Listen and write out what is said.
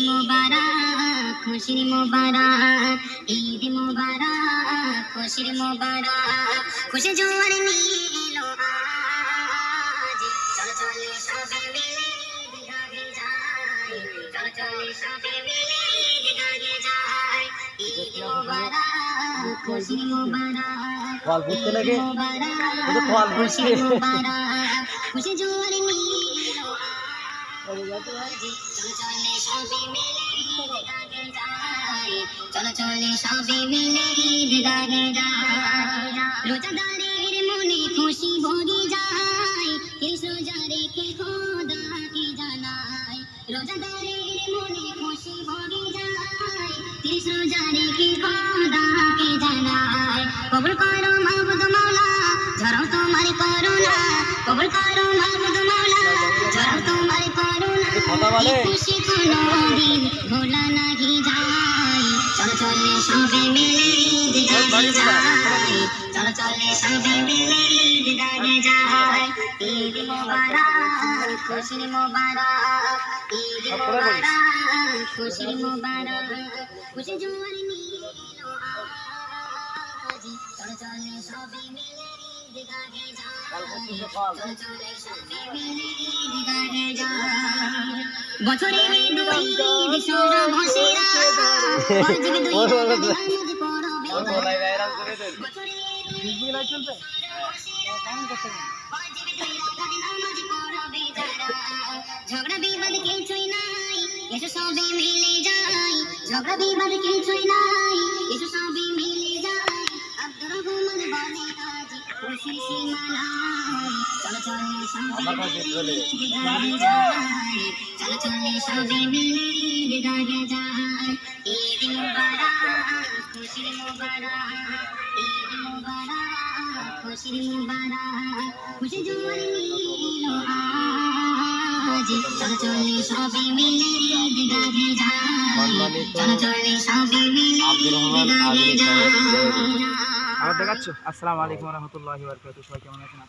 মুবারক খুশির মুবারক, ঈদ মুবারক খুশির মুবারক, খুশি জোয়ার নীলো আজ, চলো চলে সবে মিলে ঈদ গাহে যাই, চলো চলে সবে মিলে ঈদ গাহে যাই, ঈদ মুবারক খুশির মুবারক, কল বুঝতে লাগে তো কল বুঝতে খুশি জোয়ার নীলো আজ, চলো চলে সবে মিলে ঈদ গাহে যাই, চলো চলে সবে মিলে ঈদ গাহে যাই, রোজাদারের মনে খুশি ভরে যায়, রোজা রেখে খোদাকে জানাই, রোজাদারের মনে খুশি ভরে যায়, রোজা রেখে খোদাকে জানাই, কবুল করো মাহবুব মাওলা ঝরাও তোমার করুণা, কবুল করো মাহবুব মাওলা ঝরাও তোমার করুণা, খুশি কোনদিন ভোলা নাহি যায়, চলো চলে সবে মিলে ঈদ গাহে যাই, চলো চলে সবে মিলে ঈদ গাহে যাই, ঈদ মুবারক খুশির মুবারক, ঈদ মুবারক খুশির মুবারক, খুশি জোয়ার নীলো আজ, চলো চলে সবে মিলে ঈদ গাহে যাই, চলো চলে সবে মিলে ঈদ গাহে যাই, বছরের দুই ঈদ সোনা বসেরা ওয়াজিব দুই নামাজ পড়বে, বছরের দুই ঈদ সোনা বসেরা ওয়াজিব দুই রাকাত নামাজ পড়বে যারা, ঝগড়া বিবাদ কিছুই নাই এসো সবে মিলে যাই, ঝগড়া বিবাদ কিছুই নাই এসো সবে মিলে যাই, আব্দুর রহমান বলে আজ খুশি সীমা নাই, চলো চলে সবে মিলে ঈদ গাহে যাই, চলো চলে সবে মিলে ঈদ গাহে যাই, ঈদ মুবারক খুশির মুবারক, ঈদ মুবারক খুশির মুবারক, খুশি জোয়ার নীলো আজ, চলো চলে সবে মিলে ঈদ গাহে যাই, চলো চলে সবে মিলে ঈদ গাহে যাই। আবার দেখাচ্ছ। আসসালামু আলাইকুম ওয়া রাহমাতুল্লাহি ওয়া বারাকাতুহু। সবাই কেমন আছেন?